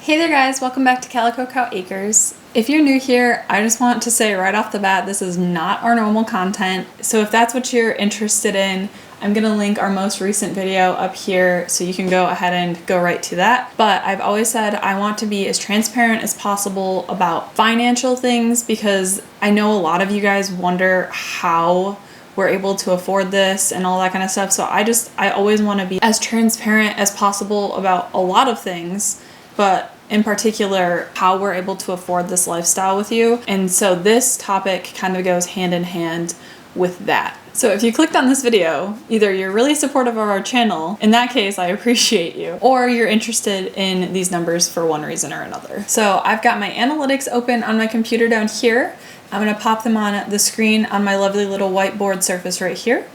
Hey there guys, welcome back to Calico Cow Acres. If you're new here, I just want to say right off the bat, this is not our normal content. So if that's what you're interested in, I'm gonna link our most recent video up here so you can go ahead and go right to that. But I've always said I want to be as transparent as possible about financial things because I know a lot of you guys wonder how we're able to afford this and all that kind of stuff. So I always want to be as transparent as possible about a lot of things, but in particular, how we're able to afford this lifestyle with you. And so this topic kind of goes hand in hand with that. So if you clicked on this video, either you're really supportive of our channel, in that case, I appreciate you, or you're interested in these numbers for one reason or another. So I've got my analytics open on my computer down here. I'm gonna pop them on the screen on my lovely little whiteboard surface right here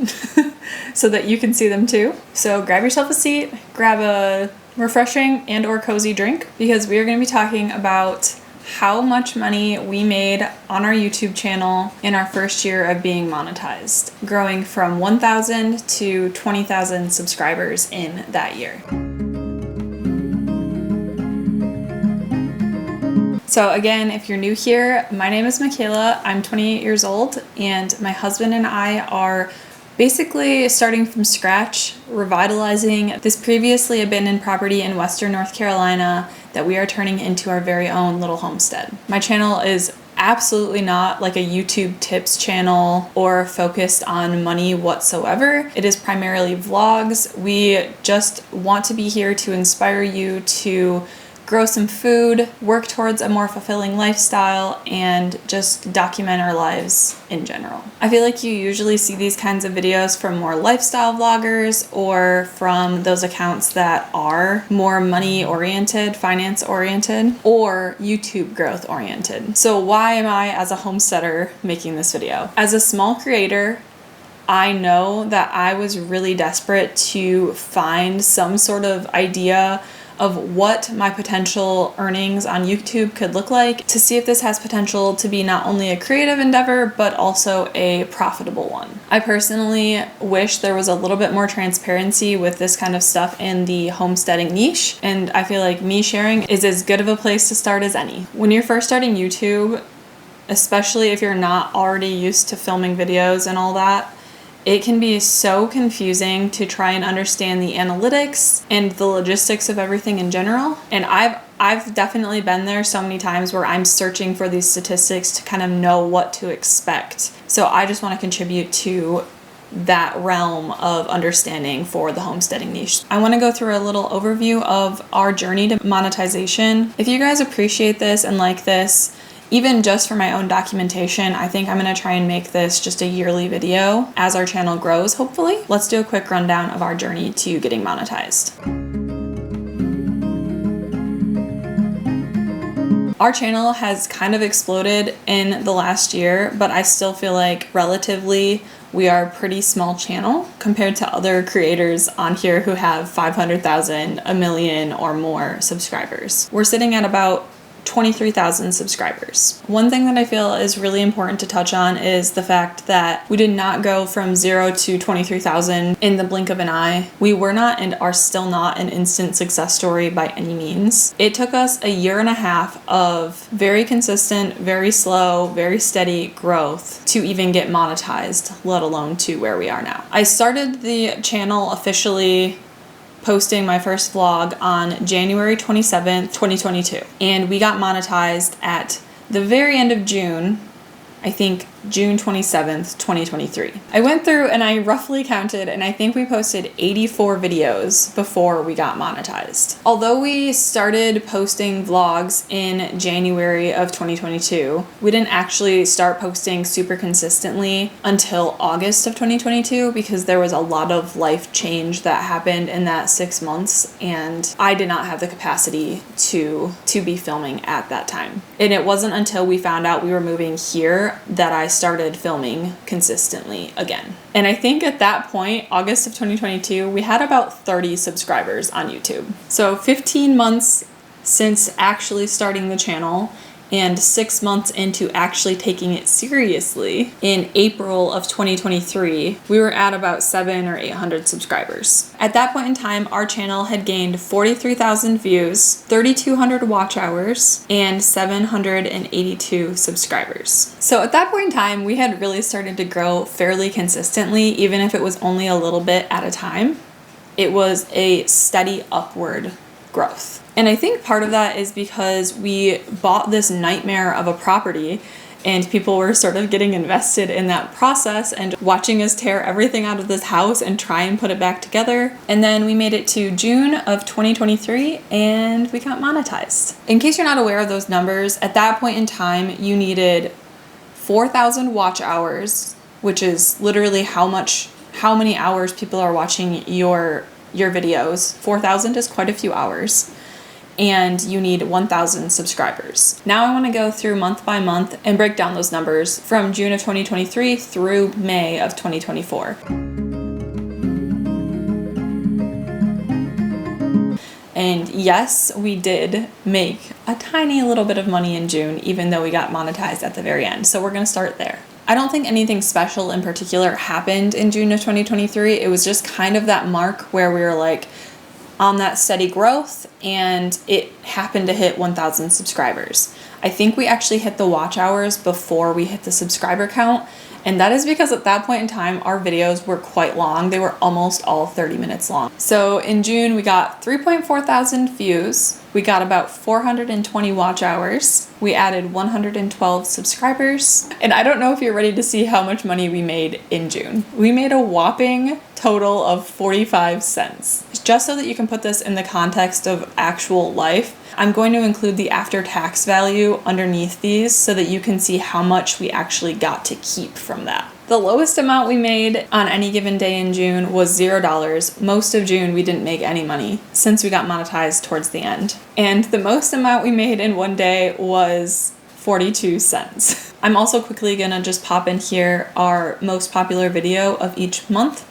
so that you can see them too. So grab yourself a seat, grab a refreshing and or cozy drink because we are going to be talking about how much money we made on our YouTube channel in our first year of being monetized, growing from 1,000 to 20,000 subscribers in that year. So again, if you're new here, my name is Mickayla. I'm 28 years old and my husband and I are basically starting from scratch, revitalizing this previously abandoned property in Western North Carolina that we are turning into our very own little homestead. My channel is absolutely not like a YouTube tips channel or focused on money whatsoever. It is primarily vlogs. We just want to be here to inspire you to grow some food, work towards a more fulfilling lifestyle, and just document our lives in general. I feel like you usually see these kinds of videos from more lifestyle vloggers or from those accounts that are more money oriented, finance oriented, or YouTube growth oriented. So why am I, as a homesteader, making this video? As a small creator, I know that I was really desperate to find some sort of idea of what my potential earnings on YouTube could look like to see if this has potential to be not only a creative endeavor, but also a profitable one. I personally wish there was a little bit more transparency with this kind of stuff in the homesteading niche, and I feel like me sharing is as good of a place to start as any. When you're first starting YouTube, especially if you're not already used to filming videos and all that, it can be so confusing to try and understand the analytics and the logistics of everything in general. And I've definitely been there so many times where I'm searching for these statistics to kind of know what to expect. So I just want to contribute to that realm of understanding for the homesteading niche. I want to go through a little overview of our journey to monetization. If you guys appreciate this and like this, even just for my own documentation, I think I'm going to try and make this just a yearly video as our channel grows, hopefully. Let's do a quick rundown of our journey to getting monetized. Our channel has kind of exploded in the last year, but I still feel like relatively we are a pretty small channel compared to other creators on here who have 500,000, a million or more subscribers. We're sitting at about 23,000 subscribers. One thing that I feel is really important to touch on is the fact that we did not go from 0 to 23,000 in the blink of an eye. We were not and are still not an instant success story by any means. It took us a year and a half of very consistent, very slow, very steady growth to even get monetized, let alone to where we are now. I started the channel officially posting my first vlog on January 27th, 2022. And we got monetized at the very end of June, I think June 27th, 2023. I went through and I roughly counted and I think we posted 84 videos before we got monetized. Although we started posting vlogs in January of 2022, we didn't actually start posting super consistently until August of 2022 because there was a lot of life change that happened in that 6 months and I did not have the capacity to be filming at that time. And it wasn't until we found out we were moving here that I started filming consistently again. And I think at that point, August of 2022, we had about 30 subscribers on YouTube. So 15 months since actually starting the channel And 6 months into actually taking it seriously, in April of 2023, we were at about 700 or 800 subscribers. At that point in time, our channel had gained 43,000 views, 3,200 watch hours, and 782 subscribers. So at that point in time, we had really started to grow fairly consistently, even if it was only a little bit at a time. It was a steady upward growth. And I think part of that is because we bought this nightmare of a property and people were sort of getting invested in that process and watching us tear everything out of this house and try and put it back together. And then we made it to June of 2023 and we got monetized. In case you're not aware of those numbers, at that point in time, you needed 4,000 watch hours, which is literally how many hours people are watching your videos. 4,000 is quite a few hours. And you need 1,000 subscribers. Now I want to go through month by month and break down those numbers from June of 2023 through May of 2024. And yes, we did make a tiny little bit of money in June, even though we got monetized at the very end. So we're going to start there. I don't think anything special in particular happened in June of 2023. It was just kind of that mark where we were like, on that steady growth, and it happened to hit 1,000 subscribers. I think we actually hit the watch hours before we hit the subscriber count, and that is because at that point in time, our videos were quite long. They were almost all 30 minutes long. So in June, we got 3.4 thousand views. We got about 420 watch hours. We added 112 subscribers. And I don't know if you're ready to see how much money we made in June. We made a whopping total of 45 cents. Just so that you can put this in the context of actual life, I'm going to include the after-tax value underneath these so that you can see how much we actually got to keep from that. The lowest amount we made on any given day in June was $0. Most of June, we didn't make any money since we got monetized towards the end. And the most amount we made in one day was 42 cents. I'm also quickly gonna just pop in here our most popular video of each month.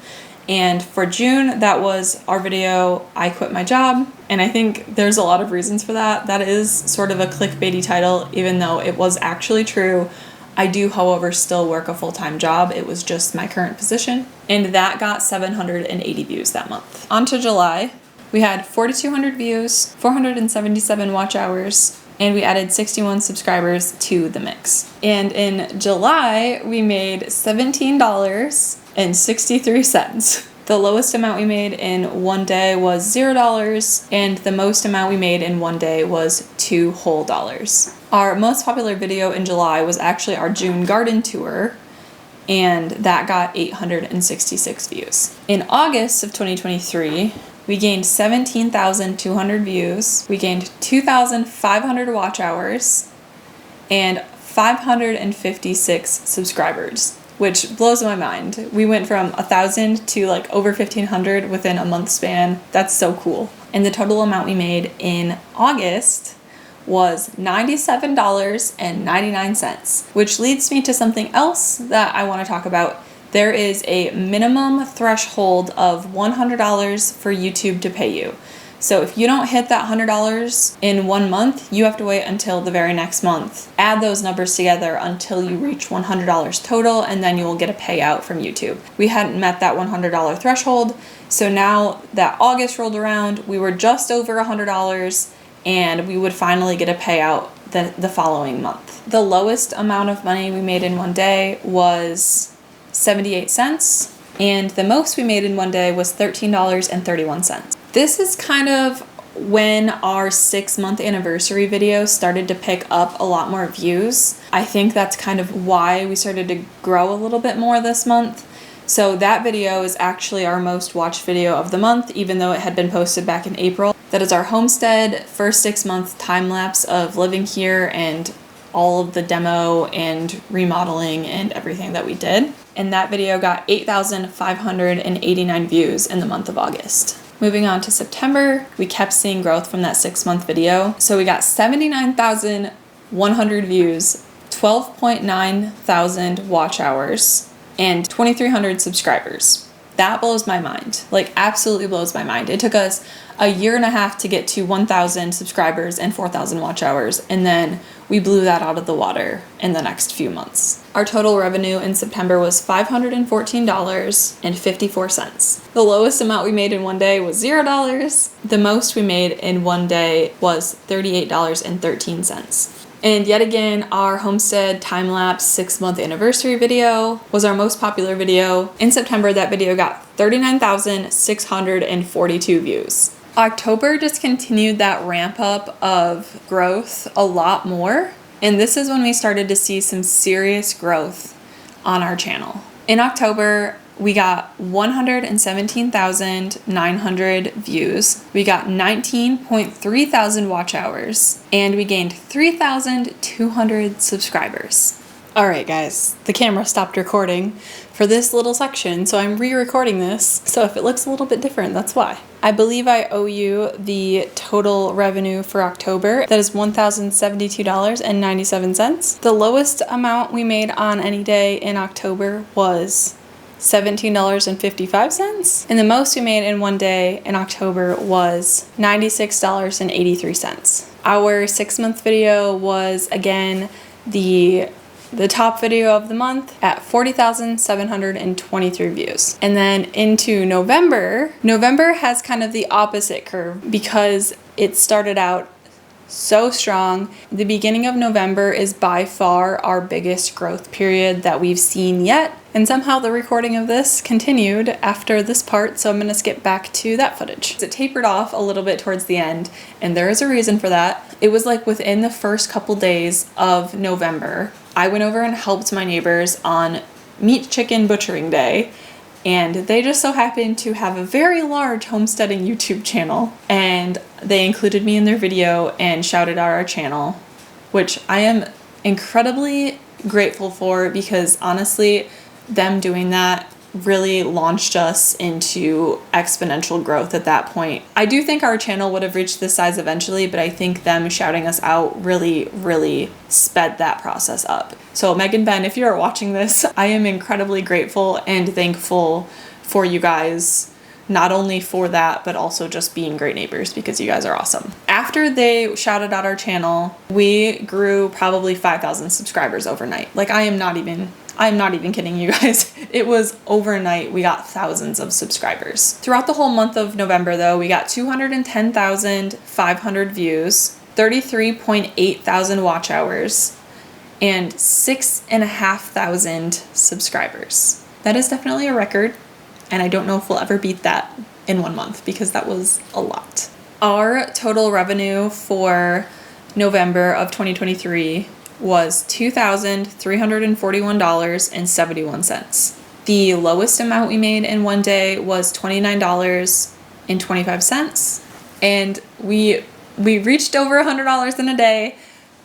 And for June, that was our video, I Quit My Job. And I think there's a lot of reasons for that. That is sort of a clickbaity title, even though it was actually true. I do, however, still work a full-time job. It was just my current position. And that got 780 views that month. On to July. We had 4,200 views, 477 watch hours, and we added 61 subscribers to the mix. And in July, we made $17.63. The lowest amount we made in one day was $0, and the most amount we made in one day was $2 whole. Our most popular video in July was actually our June garden tour, and that got 866 views. In August of 2023, we gained 17,200 views, we gained 2,500 watch hours, and 556 subscribers, which blows my mind. We went from 1,000 to like over 1,500 within a month span. That's so cool. And the total amount we made in August was $97.99, which leads me to something else that I want to talk about. There is a minimum threshold of $100 for YouTube to pay you. So if you don't hit that $100 in 1 month, you have to wait until the very next month. Add those numbers together until you reach $100 total, and then you will get a payout from YouTube. We hadn't met that $100 threshold, so now that August rolled around, we were just over $100, and we would finally get a payout the following month. The lowest amount of money we made in one day was 78 cents, and the most we made in one day was $13.31. This is kind of when our 6-month anniversary video started to pick up a lot more views. I think that's kind of why we started to grow a little bit more this month. So that video is actually our most watched video of the month, even though it had been posted back in April. That is our homestead first 6-month time lapse of living here and all of the demo and remodeling and everything that we did. And that video got 8,589 views in the month of August. Moving on to September, we kept seeing growth from that 6-month video. So we got 79,100 views, 12.9 thousand watch hours, and 2,300 subscribers. That blows my mind. Like, absolutely blows my mind. It took us a year and a half to get to 1,000 subscribers and 4,000 watch hours, and then we blew that out of the water in the next few months. Our total revenue in September was $514.54. The lowest amount we made in one day was $0. The most we made in one day was $38.13. And yet again, our homestead time-lapse 6-month anniversary video was our most popular video. In September, that video got 39,642 views. October just continued that ramp up of growth a lot more. And this is when we started to see some serious growth on our channel. In October, we got 117,900 views. We got 19.3 thousand watch hours, and we gained 3,200 subscribers. All right, guys, the camera stopped recording for this little section, so I'm re-recording this. So if it looks a little bit different, that's why. I believe I owe you the total revenue for October. That is $1,072.97. The lowest amount we made on any day in October was $17.55, and the most we made in one day in October was $96.83. Our 6-month video was again the top video of the month at 40,723 views. And then into November has kind of the opposite curve because it started out so strong. The beginning of November is by far our biggest growth period that we've seen yet. And somehow the recording of this continued after this part, so I'm gonna skip back to that footage. It tapered off a little bit towards the end, and there is a reason for that. It was like within the first couple days of November, I went over and helped my neighbors on meat chicken butchering day, and they just so happened to have a very large homesteading YouTube channel, and they included me in their video and shouted out our channel, which I am incredibly grateful for because honestly, them doing that really launched us into exponential growth at that point. I do think our channel would have reached this size eventually, but I think them shouting us out really sped that process up. So Meg and Ben, if you're watching this, I am incredibly grateful and thankful for you guys, not only for that, but also just being great neighbors because you guys are awesome. After they shouted out our channel, we grew probably 5,000 subscribers overnight. Like, I'm not even kidding you guys. It was overnight. We got thousands of subscribers. Throughout the whole month of November, though, we got 210,500 views, 33.8 thousand watch hours, and 6,500 subscribers. That is definitely a record, and I don't know if we'll ever beat that in one month because that was a lot. Our total revenue for November of 2023 was $2,341.71. The lowest amount we made in one day was $29.25, and we reached over $100 in a day.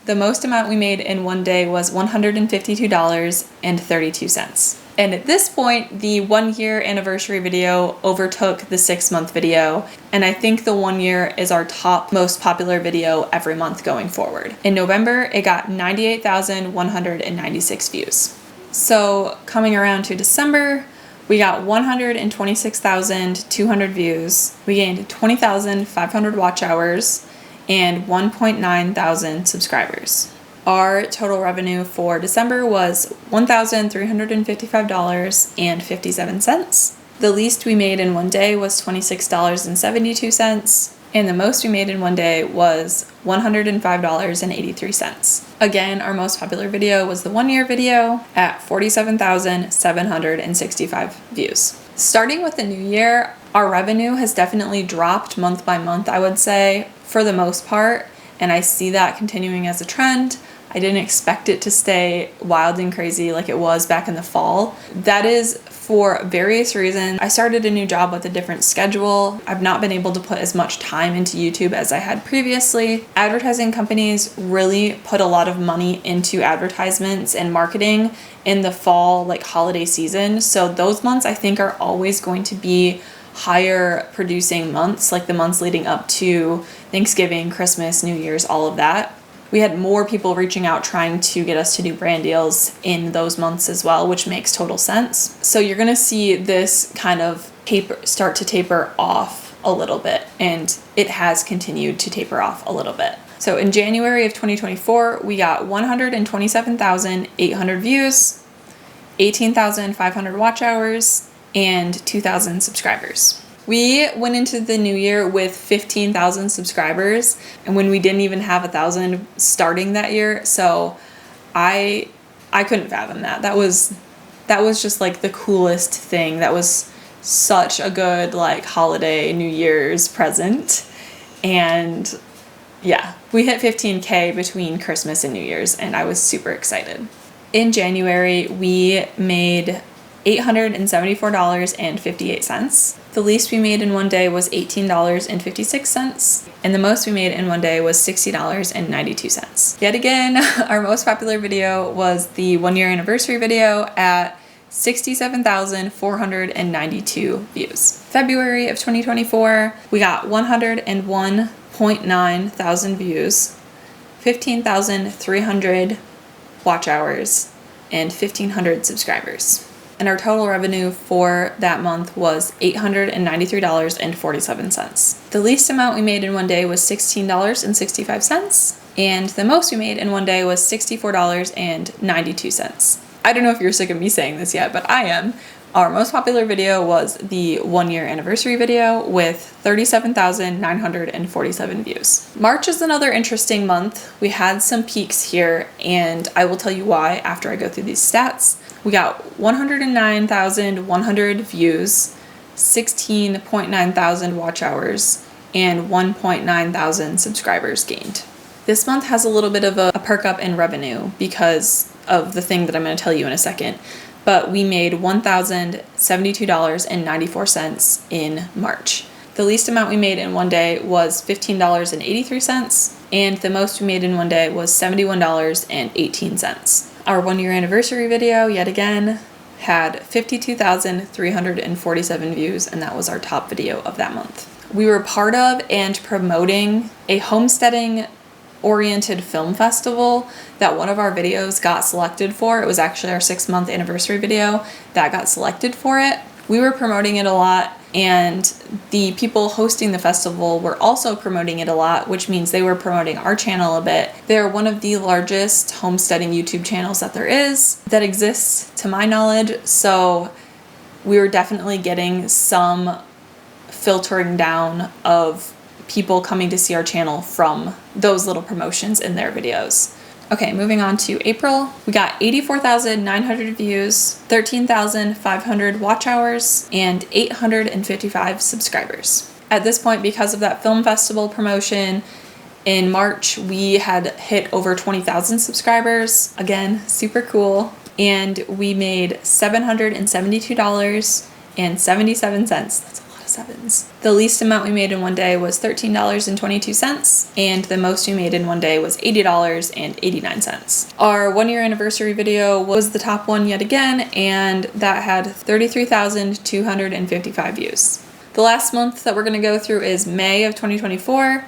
The most amount we made in one day was $152.32. And at this point, the 1-year anniversary video overtook the 6-month video, and I think the 1 year is our top most popular video every month going forward. In November, it got 98,196 views. So coming around to December, we got 126,200 views. We gained 20,500 watch hours and 1.9 thousand subscribers. Our total revenue for December was $1,355.57. The least we made in one day was $26.72, and the most we made in one day was $105.83. Again, our most popular video was the 1-year video at 47,765 views. Starting with the new year, our revenue has definitely dropped month by month, I would say, for the most part, and I see that continuing as a trend. I didn't expect it to stay wild and crazy like it was back in the fall. That is for various reasons. I started a new job with a different schedule. I've not been able to put as much time into YouTube as I had previously. Advertising companies really put a lot of money into advertisements and marketing in the fall, like holiday season. So those months I think are always going to be higher producing months, like the months leading up to Thanksgiving, Christmas, New Year's, all of that. we had more people reaching out trying to get us to do brand deals in those months as well, which makes total sense. So you're going to see this kind of start to taper off a little bit, and it has continued to taper off a little bit. So in January of 2024, we got 127,800 views, 18,500 watch hours, and 2,000 subscribers. We went into the new year with 15,000 subscribers, and when we didn't even have 1,000 starting that year, so I couldn't fathom that. That was just like the coolest thing. That was such a good like holiday New Year's present. And yeah, we hit 15K between Christmas and New Year's, and I was super excited. In January, we made $874.58. The least we made in one day was $18.56, and the most we made in one day was $60.92. Yet again, our most popular video was the 1 year anniversary video at 67,492 views. February of 2024, we got 101.9 thousand views, 15,300 watch hours, and 1,500 subscribers. And our total revenue for that month was $893.47. The least amount we made in one day was $16.65, and the most we made in one day was $64.92. I don't know if you're sick of me saying this yet, but I am. Our most popular video was the 1 year anniversary video with 37,947 views. March is another interesting month. We had some peaks here, and I will tell you why after I go through these stats. We got 109,100 views, 16.9 thousand watch hours, and 1.9 thousand subscribers gained. This month has a little bit of a perk up in revenue because of the thing that I'm going to tell you in a second, but we made $1,072.94 in March. The least amount we made in one day was $15.83, and the most we made in one day was $71.18. Our 1 year anniversary video, yet again, had 52,347 views, and that was our top video of that month. We were part of and promoting a homesteading oriented film festival that one of our videos got selected for. It was actually our 6-month anniversary video that got selected for it. We were promoting it a lot, and the people hosting the festival were also promoting it a lot, which means they were promoting our channel a bit. They're one of the largest homesteading YouTube channels that there is, that exists to my knowledge, so we were definitely getting some filtering down of people coming to see our channel from those little promotions in their videos. Okay, moving on to April. We got 84,900 views, 13,500 watch hours, and 855 subscribers. At this point, because of that film festival promotion, in March, we had hit over 20,000 subscribers. Again, super cool. And we made $772.77. That's sevens. The least amount we made in one day was $13.22, and the most we made in one day was $80.89. Our 1 year anniversary video was the top one yet again, and that had 33,255 views. The last month that we're going to go through is May of 2024.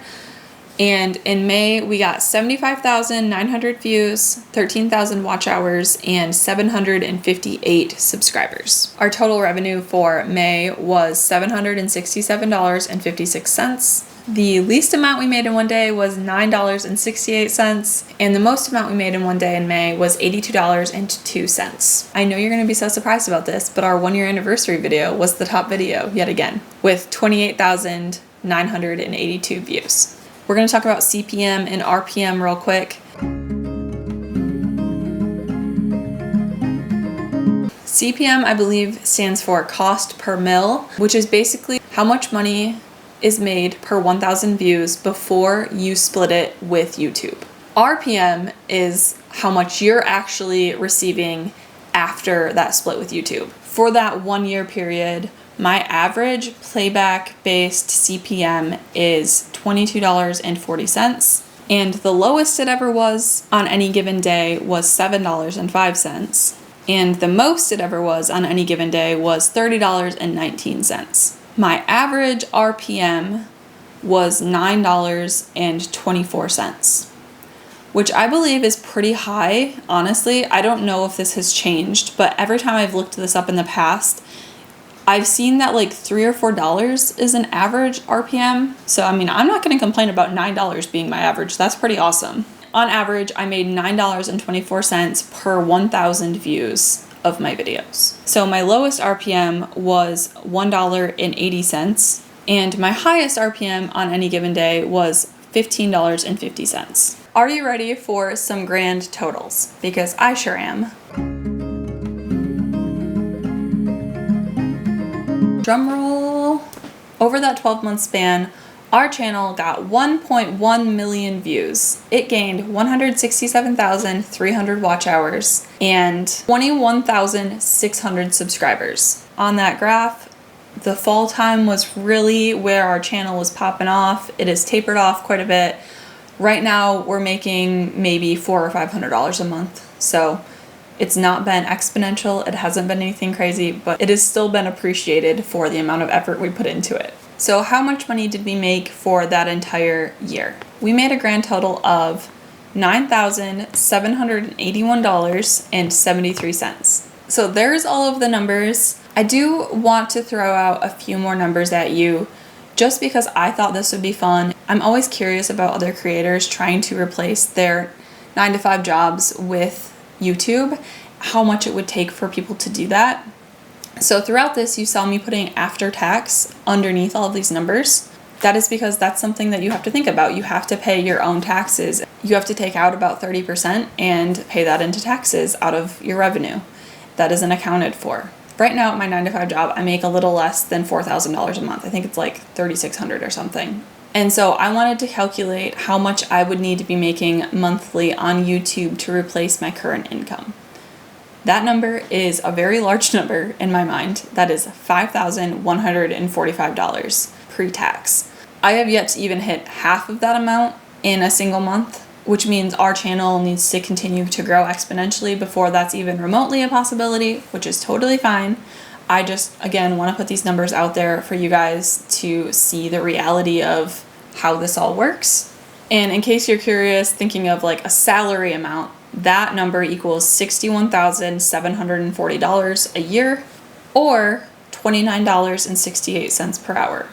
And in May, we got 75,900 views, 13,000 watch hours, and 758 subscribers. Our total revenue for May was $767.56. The least amount we made in one day was $9.68, and the most amount we made in one day in May was $82.02. I know you're going to be so surprised about this, but our 1 year anniversary video was the top video yet again, with 28,982 views. We're going to talk about CPM and RPM real quick. CPM, I believe, stands for cost per mil, which is basically how much money is made per 1,000 views before you split it with YouTube. RPM is how much you're actually receiving after that split with YouTube. For that 1 year period, my average playback-based CPM is $22.40, and the lowest it ever was on any given day was $7.05, and the most it ever was on any given day was $30.19. My average RPM was $9.24. which I believe is pretty high. Honestly, I don't know if this has changed, but every time I've looked this up in the past, I've seen that like $3 or $4 is an average RPM. So, I mean, I'm not going to complain about $9 being my average. That's pretty awesome. On average, I made $9.24 per 1,000 views of my videos. So my lowest RPM was $1.80, and my highest RPM on any given day was $15.50. Are you ready for some grand totals? Because I sure am. Drum roll. Over that 12-month span, our channel got 1.1 million views. It gained 167,300 watch hours and 21,600 subscribers. On that graph, the fall time was really where our channel was popping off. It has tapered off quite a bit. Right now, we're making maybe $400 or $500 a month. So it's not been exponential. It hasn't been anything crazy, but it has still been appreciated for the amount of effort we put into it. So how much money did we make for that entire year? We made a grand total of $9,781.73. So there's all of the numbers. I do want to throw out a few more numbers at you just because I thought this would be fun. I'm always curious about other creators trying to replace their 9-to-5 jobs with YouTube, how much it would take for people to do that. So throughout this, you saw me putting after tax underneath all of these numbers. That is because that's something that you have to think about. You have to pay your own taxes. You have to take out about 30% and pay that into taxes out of your revenue. That isn't accounted for. Right now at my 9-to-5 job, I make a little less than $4,000 a month. I think it's like $3,600 or something. And so I wanted to calculate how much I would need to be making monthly on YouTube to replace my current income. That number is a very large number in my mind. That is $5,145 pre-tax. I have yet to even hit half of that amount in a single month, which means our channel needs to continue to grow exponentially before that's even remotely a possibility, which is totally fine. I just, again, want to put these numbers out there for you guys to see the reality of how this all works. And in case you're curious, thinking of like a salary amount, that number equals $61,740 a year or $29.68 per hour.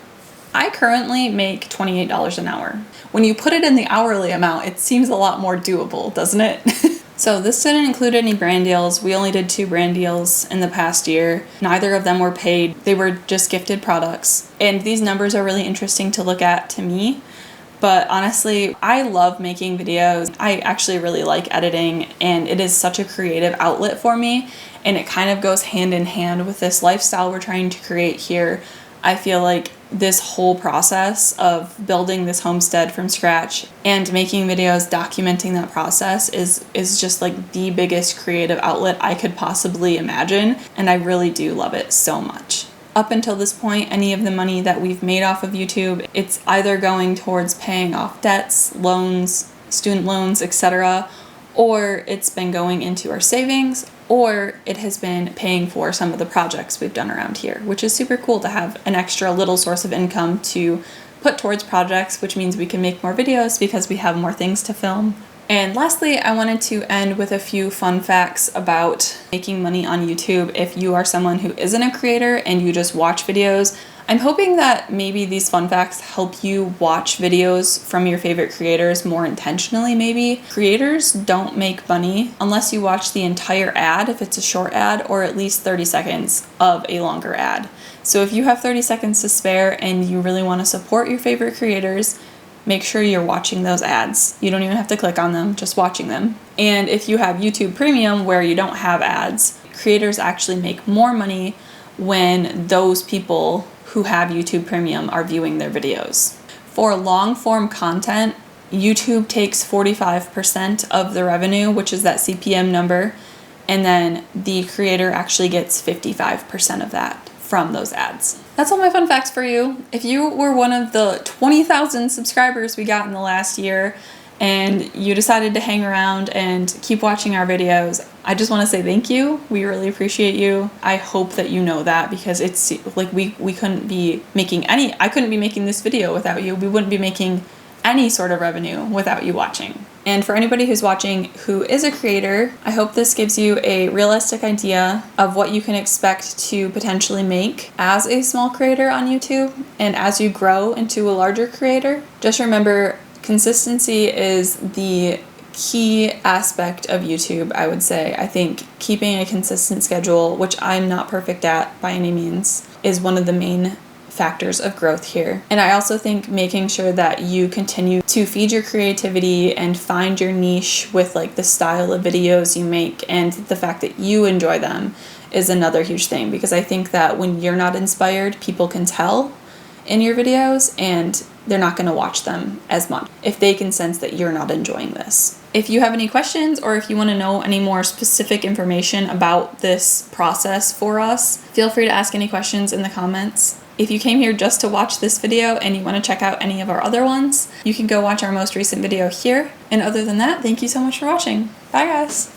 I currently make $28 an hour. When you put it in the hourly amount, it seems a lot more doable, doesn't it? So this didn't include any brand deals. We only did 2 brand deals in the past year. Neither of them were paid. They were just gifted products. And these numbers are really interesting to look at to me. But honestly, I love making videos. I actually really like editing, and it is such a creative outlet for me. And it kind of goes hand in hand with this lifestyle we're trying to create here. I feel like this whole process of building this homestead from scratch and making videos documenting that process is just like the biggest creative outlet I could possibly imagine, and I really do love it so much. Up until this point, any of the money that we've made off of YouTube, it's either going towards paying off debts, loans, student loans, etc., or it's been going into our savings, or it has been paying for some of the projects we've done around here, which is super cool to have an extra little source of income to put towards projects, which means we can make more videos because we have more things to film. And lastly, I wanted to end with a few fun facts about making money on YouTube. If you are someone who isn't a creator and you just watch videos, I'm hoping that maybe these fun facts help you watch videos from your favorite creators more intentionally, maybe. Creators don't make money unless you watch the entire ad, if it's a short ad, or at least 30 seconds of a longer ad. So if you have 30 seconds to spare and you really want to support your favorite creators, make sure you're watching those ads. You don't even have to click on them, just watching them. And if you have YouTube Premium where you don't have ads, creators actually make more money when those people who have YouTube Premium are viewing their videos. For long form content, YouTube takes 45% of the revenue, which is that CPM number, and then the creator actually gets 55% of that from those ads. That's all my fun facts for you. If you were one of the 20,000 subscribers we got in the last year and you decided to hang around and keep watching our videos, I just want to say thank you. We really appreciate you. I hope that you know that, because it's like we couldn't be making I couldn't be making this video without you. We wouldn't be making any sort of revenue without you watching. And for anybody who's watching who is a creator, I hope this gives you a realistic idea of what you can expect to potentially make as a small creator on YouTube and as you grow into a larger creator. Just remember, consistency is the key aspect of YouTube, I would say. I think keeping a consistent schedule, which I'm not perfect at by any means, is one of the main factors of growth here. And I also think making sure that you continue to feed your creativity and find your niche with like the style of videos you make and the fact that you enjoy them is another huge thing, because I think that when you're not inspired, people can tell in your videos and they're not going to watch them as much if they can sense that you're not enjoying this. If you have any questions or if you want to know any more specific information about this process for us, feel free to ask any questions in the comments. If you came here just to watch this video and you want to check out any of our other ones, you can go watch our most recent video here. And other than that, thank you so much for watching. Bye guys!